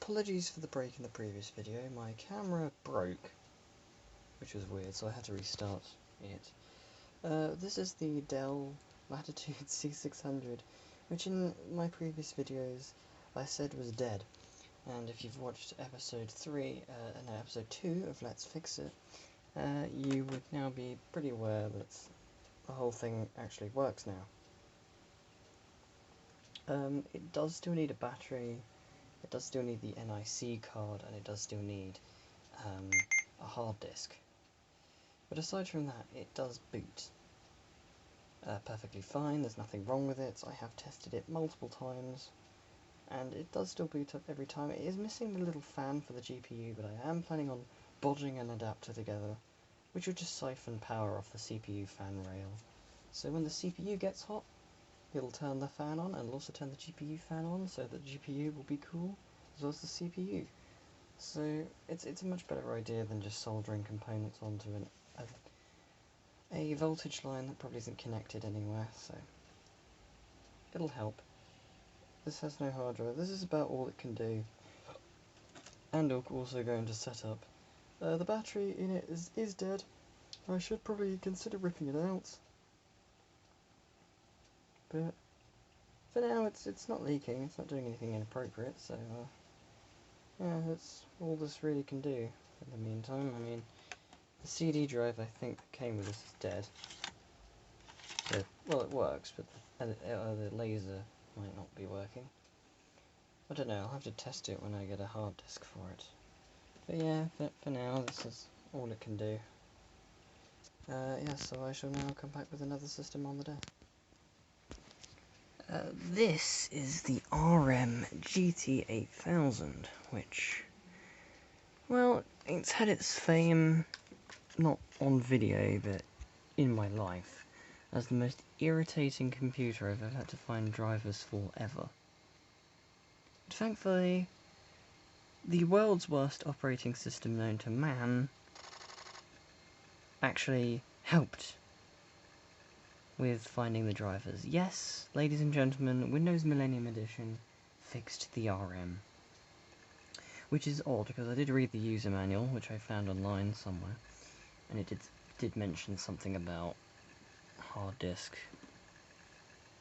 Apologies for the break in the previous video. My camera broke, which was weird, so I had to restart it. This is the Dell Latitude C600, which in my previous videos I said was dead. And if you've watched episode 2 of Let's Fix It, you would now be pretty aware that the whole thing actually works now. It does still need a battery, it does still need the NIC card, and it does still need a hard disk. But aside from that, it does boot perfectly fine. There's nothing wrong with it. I have tested it multiple times, and it does still boot up every time. It is missing the little fan for the GPU, but I am planning on bodging an adapter together, which will just siphon power off the CPU fan rail. So when the CPU gets hot, it'll turn the fan on, and it'll also turn the GPU fan on, so that the GPU will be cool, as well as the CPU. So it's a much better idea than just soldering components onto a voltage line that probably isn't connected anywhere, so it'll help. This has no hard drive. This is about all it can do, and it'll also go into setup. The battery in it is dead. I should probably consider ripping it out, but for now it's not leaking, it's not doing anything inappropriate, so yeah, that's all this really can do in the meantime. I mean, the CD drive I think that came with this is dead. So, well, it works, but the laser might not be working. I don't know, I'll have to test it when I get a hard disk for it. But yeah, for now, this is all it can do. Yeah, so I shall now come back with another system on the desk. This is the RM GT8000, which, well, it's had its fame, not on video, but in my life, as the most irritating computer I've ever had to find drivers for ever. But thankfully, the world's worst operating system known to man actually helped with finding the drivers. Yes, ladies and gentlemen, Windows Millennium Edition fixed the RM. Which is odd, because I did read the user manual, which I found online somewhere, and it did mention something about hard disk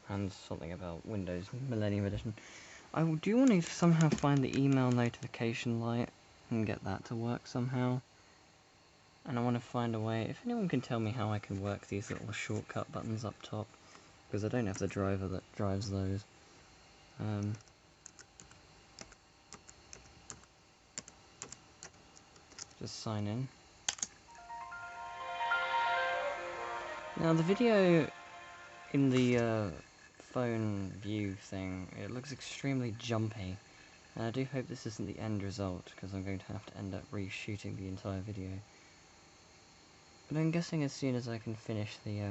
and something about Windows Millennium Edition. I do want to somehow find the email notification light and get that to work somehow. And I want to find a way, if anyone can tell me how I can work these little shortcut buttons up top, because I don't have the driver that drives those. Just sign in. Now the video in the phone view thing, it looks extremely jumpy, and I do hope this isn't the end result, because I'm going to have to end up reshooting the entire video. But I'm guessing as soon as I can finish the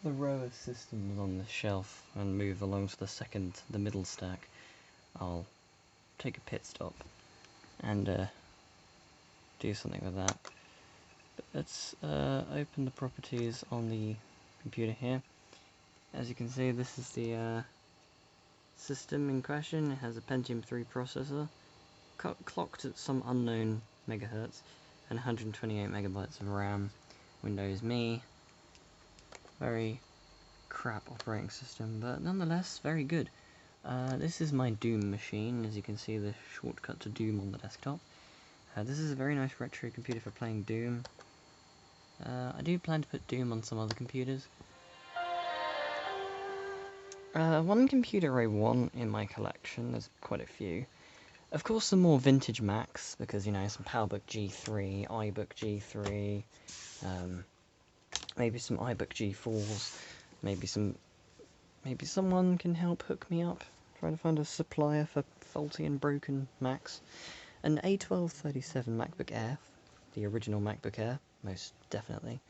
row of systems on the shelf and move along to the middle stack, I'll take a pit stop and do something with that. But let's open the properties on the computer here. As you can see, this is the system in question. It has a Pentium 3 processor, clocked at some unknown megahertz, and 128 megabytes of RAM. Windows Me. Very crap operating system, but nonetheless very good. This is my Doom machine. As you can see, the shortcut to Doom on the desktop. This is a very nice retro computer for playing Doom. I do plan to put Doom on some other computers. One computer I want in my collection, there's quite a few. Of course, some more vintage Macs, because, you know, some PowerBook G3, iBook G3, maybe some iBook G4s, maybe someone can help hook me up, trying to find a supplier for faulty and broken Macs. An A1237 MacBook Air, the original MacBook Air, most definitely.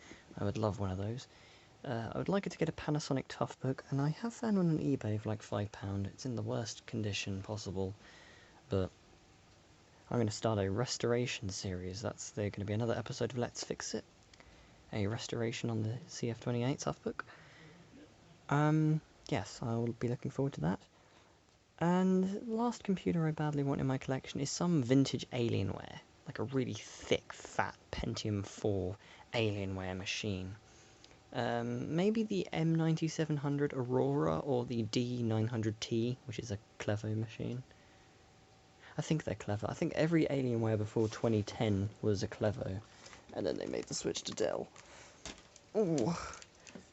I would love one of those. I would like it to get a Panasonic Toughbook, and I have found one on eBay for like £5. It's in the worst condition possible, but I'm going to start a restoration series. That's going to be another episode of Let's Fix It, a restoration on the CF28 Toughbook. yes, I will be looking forward to that. And the last computer I badly want in my collection is some vintage Alienware, like a really thick, fat Pentium 4 Alienware machine. Maybe the M9700 Aurora or the D900T, which is a Clevo machine. I think they're clever. I think every Alienware before 2010 was a Clevo, and then they made the switch to Dell. Ooh.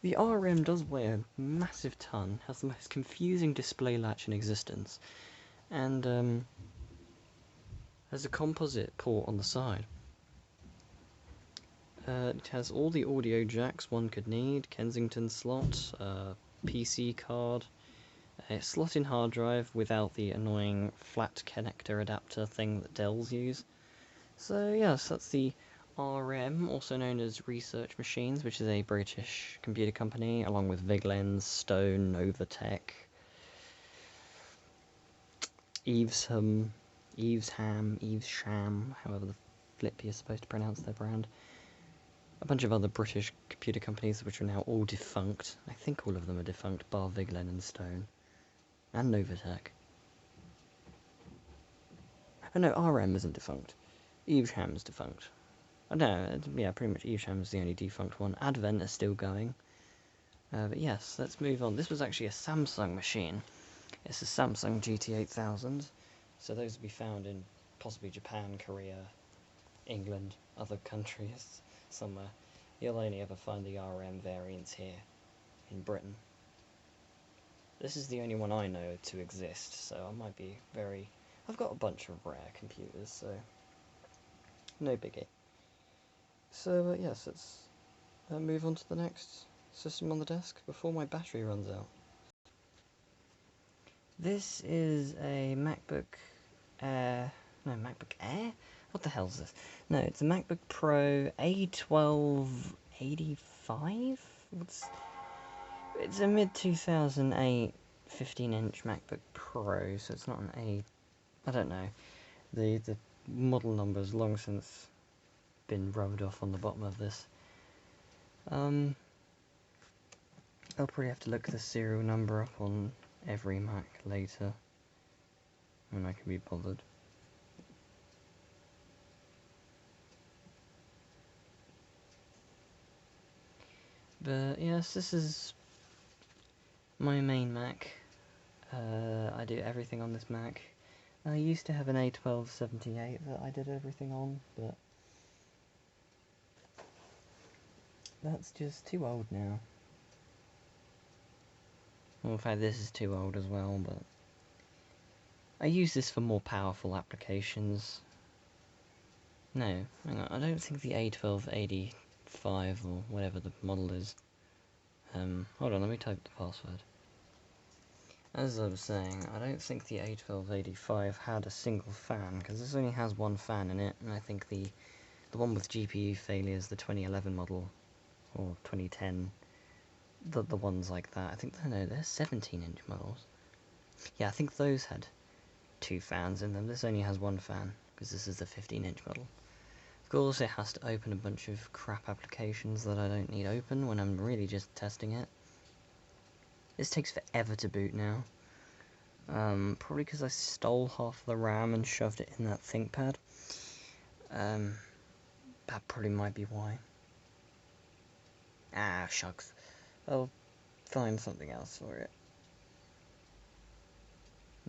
The RM does weigh a massive ton, has the most confusing display latch in existence, and has a composite port on the side. It has all the audio jacks one could need, Kensington slot, PC card, a slot-in hard drive without the annoying flat connector adapter thing that Dells use. So yes, that's the RM, also known as Research Machines, which is a British computer company, along with Viglens, Stone, Novatech, Evesham, however the flip you're supposed to pronounce their brand. A bunch of other British computer companies which are now all defunct. I think all of them are defunct, bar Viglen and Stone. And Novatech. Oh no, RM isn't defunct. Evesham's defunct. I don't know, yeah, pretty much Evesham's the only defunct one. Advent is still going. But yes, let's move on. This was actually a Samsung machine. It's a Samsung GT8000. So those will be found in possibly Japan, Korea, England, other countries, somewhere. You'll only ever find the RM variants here, in Britain. This is the only one I know to exist, so I might be very... I've got a bunch of rare computers, so no biggie. So yes, let's move on to the next system on the desk before my battery runs out. This is a MacBook Air... No, MacBook Air? What the hell is this? No, it's a MacBook Pro A1285? It's a mid-2008 15-inch MacBook Pro, so it's not an A... I don't know. The model number has long since been rubbed off on the bottom of this. I'll probably have to look the serial number up on every Mac later, when I can be bothered. But yes, this is my main Mac. I do everything on this Mac. I used to have an A1278 that I did everything on, but that's just too old now. Well, in fact, this is too old as well, but I use this for more powerful applications. No, hang on, I don't think the A1285 or whatever the model is. Hold on, let me type the password. As I was saying, I don't think the A1285 had a single fan, because this only has one fan in it, and I think the one with GPU failures, the 2011 model, or 2010, the ones like that, I think, no, they're 17-inch models. Yeah, I think those had 2 fans in them. This only has 1 fan, because this is the 15-inch model. Of course, it has to open a bunch of crap applications that I don't need open when I'm really just testing it. This takes forever to boot now. Probably because I stole half the RAM and shoved it in that ThinkPad. That probably might be why. Ah, shucks. I'll find something else for it.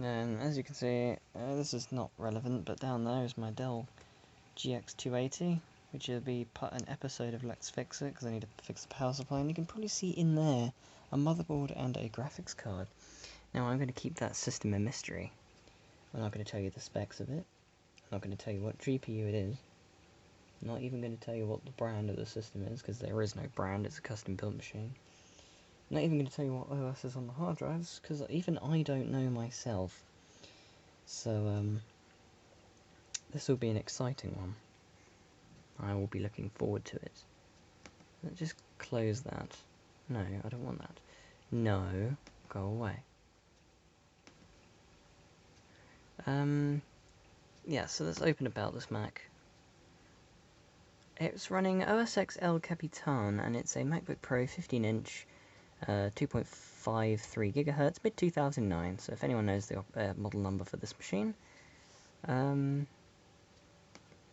And as you can see, this is not relevant, but down there is my Dell GX280, which will be an episode of Let's Fix It, because I need to fix the power supply, and you can probably see in there a motherboard and a graphics card. Now I'm going to keep that system a mystery. I'm not going to tell you the specs of it, I'm not going to tell you what GPU it is, I'm not even going to tell you what the brand of the system is, because there is no brand, it's a custom built machine. I'm not even going to tell you what OS is on the hard drives, because even I don't know myself. So, this will be an exciting one. I will be looking forward to it. Let's just close that. No, I don't want that. No, go away. Yeah, so let's open about this Mac. It's running OS X El Capitan, and it's a MacBook Pro 15-inch 2.53 gigahertz, mid 2009. So if anyone knows the model number for this machine, I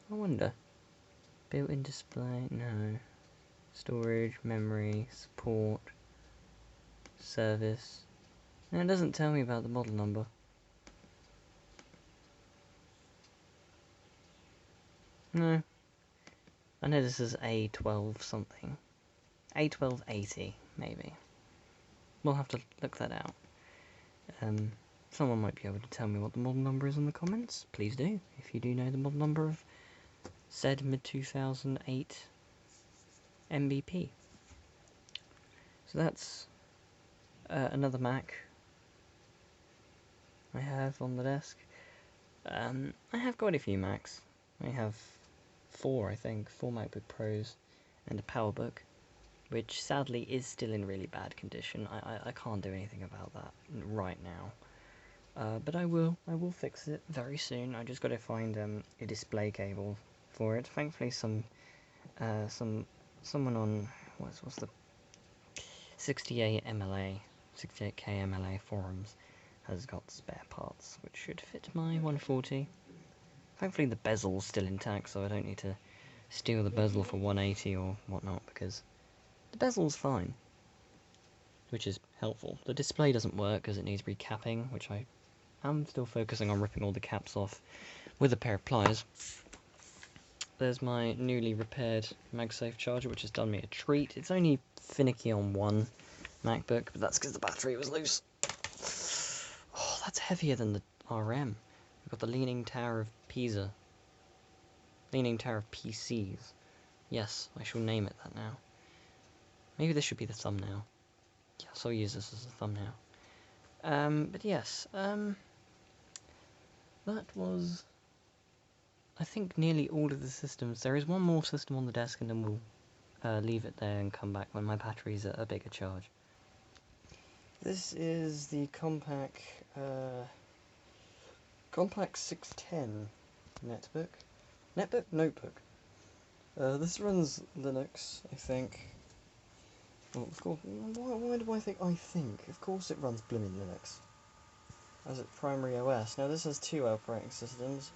wonder. Built-in display, no. Storage, memory, support, service. No, it doesn't tell me about the model number. No. I know this is A12 something. A1280, maybe. We'll have to look that out. Someone might be able to tell me what the model number is in the comments. Please do, if you do know the model number of said mid-2008 MVP. So that's another Mac I have on the desk. I have quite a few Macs. I have 4, I think, 4 MacBook Pros and a PowerBook, which sadly is still in really bad condition. I can't do anything about that right now. But I will fix it very soon. I just got to find a display cable for it. Thankfully, someone on what's the 68k MLA forums has got spare parts, which should fit my 140. Thankfully, the bezel's still intact, so I don't need to steal the bezel for 180 or whatnot, because the bezel's fine, which is helpful. The display doesn't work because it needs recapping, which I am still focusing on ripping all the caps off with a pair of pliers. There's my newly repaired MagSafe charger, which has done me a treat. It's only finicky on one MacBook, but that's because the battery was loose. Oh, that's heavier than the RM. We've got the Leaning Tower of Pisa. Leaning Tower of PCs. Yes, I shall name it that now. Maybe this should be the thumbnail. Yes, I'll use this as a thumbnail. But yes, that was, I think, nearly all of the systems. There is one more system on the desk, and then we'll leave it there and come back when my battery's at a bigger charge. This is the Compaq 610 notebook. This runs Linux, I think. Well, of course, why do I think? Of course it runs blimmin' Linux as its primary OS. Now this has 2 operating systems.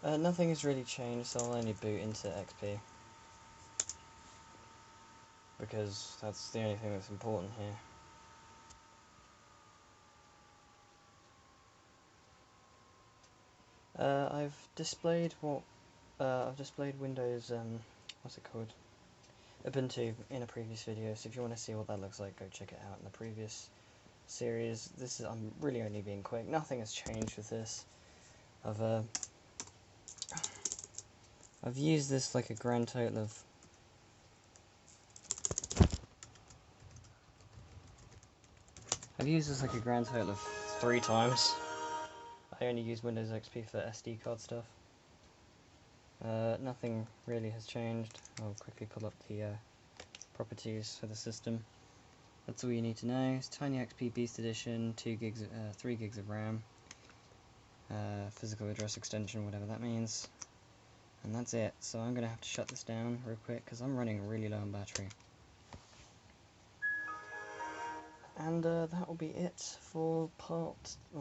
Nothing has really changed, so I'll only boot into XP, because that's the only thing that's important here. I've displayed Windows, what's it called? Ubuntu in a previous video, so if you want to see what that looks like, go check it out in the previous series. I'm really only being quick. Nothing has changed with this. I've used this like a grand total of I've used this like a grand total of 3 times. I only use Windows XP for SD card stuff. Nothing really has changed. I'll quickly pull up the properties for the system. That's all you need to know. It's Tiny XP Beast Edition, 3 gigs of RAM, physical address extension, whatever that means. And that's it. So I'm going to have to shut this down real quick because I'm running really low on battery. And that will be it for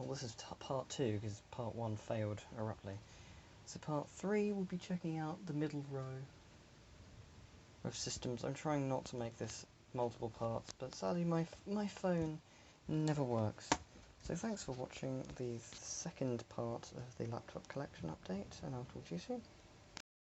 this is part 2 because part 1 failed abruptly. So part 3 will be checking out the middle row of systems. I'm trying not to make this multiple parts, but sadly my phone never works. So thanks for watching the second part of the laptop collection update, and I'll talk to you soon.